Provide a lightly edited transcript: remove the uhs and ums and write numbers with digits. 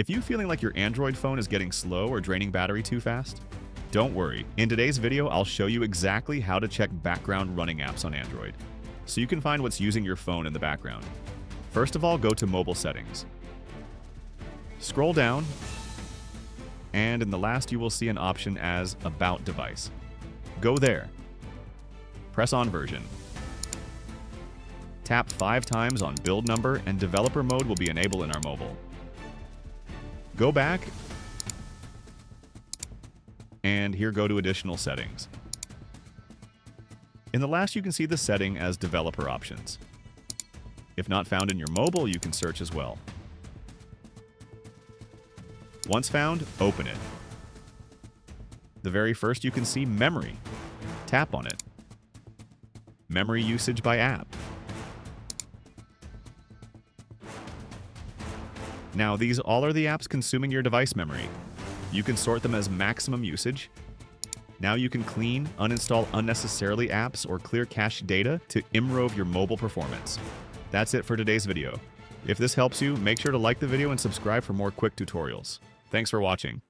If you're feeling like your Android phone is getting slow or draining battery too fast, don't worry. In today's video, I'll show you exactly how to check background running apps on Android, so you can find what's using your phone in the background. First of all, go to Mobile Settings. Scroll down, and in the last you will see an option as About Device. Go there. Press on Version. Tap 5 times on Build Number and Developer Mode will be enabled in our mobile. Go back, and here go to Additional Settings. In the last you can see the setting as Developer Options. If not found in your mobile, you can search as well. Once found, open it. The very first you can see Memory. Tap on it. Memory usage by app. Now, these all are the apps consuming your device memory. You can sort them as maximum usage. Now you can clean, uninstall unnecessarily apps, or clear cache data to improve your mobile performance. That's it for today's video. If this helps you, make sure to like the video and subscribe for more quick tutorials. Thanks for watching.